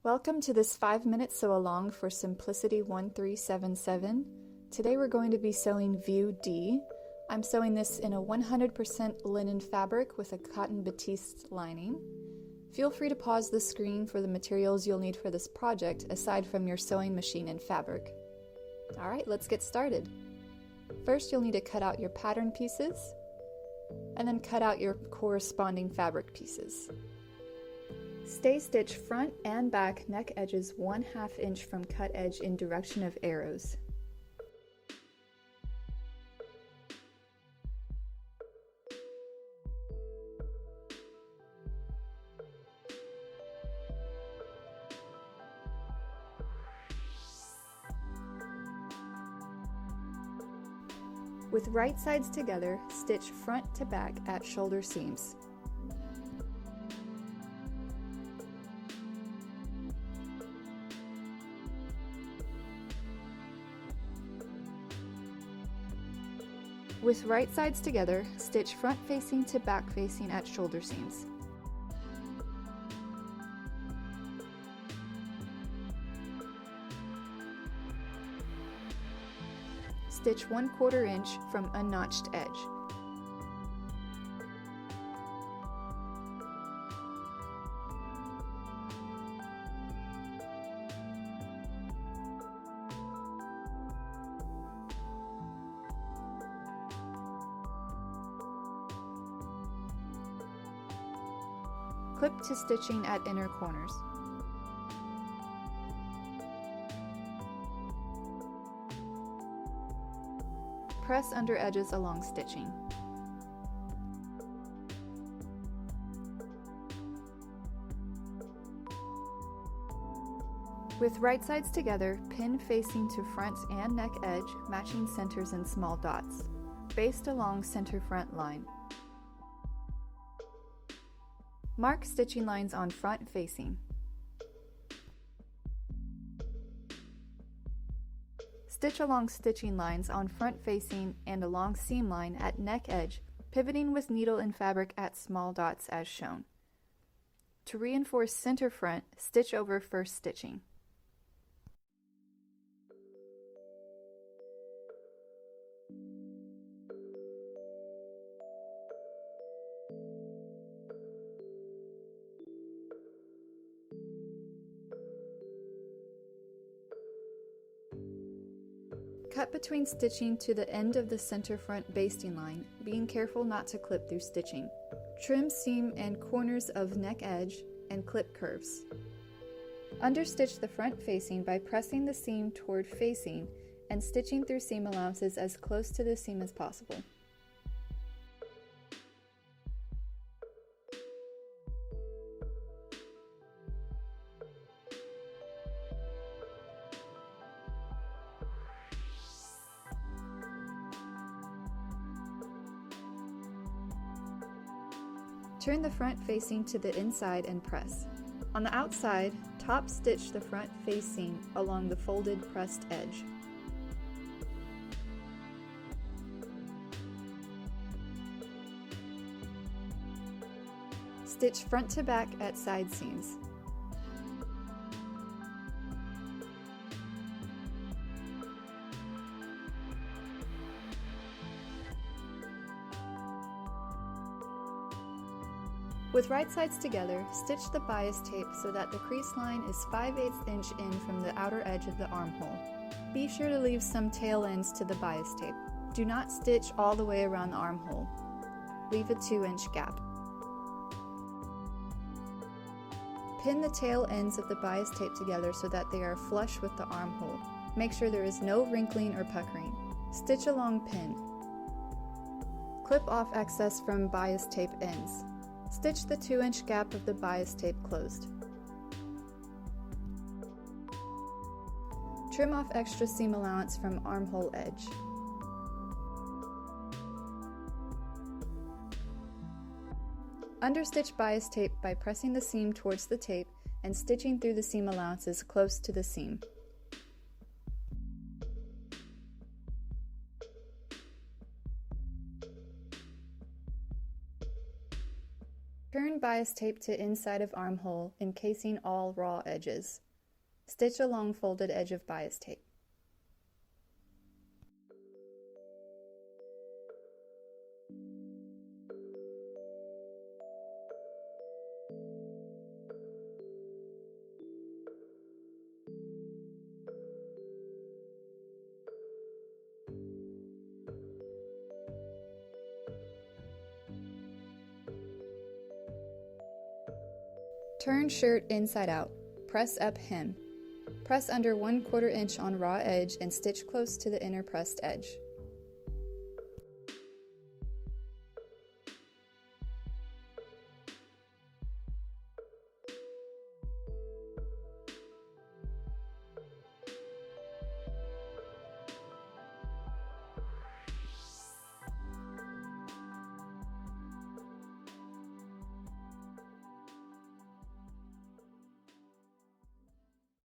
Welcome to this 5-minute sew-along for Simplicity 1377. Today we're going to be sewing View D. I'm sewing this in a 100% linen fabric with a cotton batiste lining. Feel free to pause the screen for the materials you'll need for this project aside from your sewing machine and fabric. Alright, let's get started. First you'll need to cut out your pattern pieces and then cut out your corresponding fabric pieces. Stay stitch front and back neck edges 1/2 inch from cut edge in direction of arrows. With right sides together, stitch front to back at shoulder seams. With right sides together, stitch front facing to back facing at shoulder seams. Stitch 1/4 inch from unnotched edge. Clip to stitching at inner corners. Press under edges along stitching. With right sides together, pin facing to front and neck edge, matching centers in small dots. Baste along center front line. Mark stitching lines on front facing. Stitch along stitching lines on front facing and along seam line at neck edge, pivoting with needle and fabric at small dots as shown. To reinforce center front, stitch over first stitching. Cut between stitching to the end of the center front basting line, being careful not to clip through stitching. Trim seam and corners of neck edge and clip curves. Understitch the front facing by pressing the seam toward facing and stitching through seam allowances as close to the seam as possible. Turn the front facing to the inside and press. On the outside, top stitch the front facing along the folded pressed edge. Stitch front to back at side seams. With right sides together, stitch the bias tape so that the crease line is 5/8 inch in from the outer edge of the armhole. Be sure to leave some tail ends to the bias tape. Do not stitch all the way around the armhole. Leave a 2-inch gap. Pin the tail ends of the bias tape together so that they are flush with the armhole. Make sure there is no wrinkling or puckering. Stitch along pin. Clip off excess from bias tape ends. Stitch the 2-inch gap of the bias tape closed. Trim off extra seam allowance from armhole edge. Understitch bias tape by pressing the seam towards the tape and stitching through the seam allowances close to the seam. Turn bias tape to inside of armhole, encasing all raw edges. Stitch along folded edge of bias tape. Turn shirt inside out. Press up hem. Press under 1/4 inch on raw edge and stitch close to the inner pressed edge.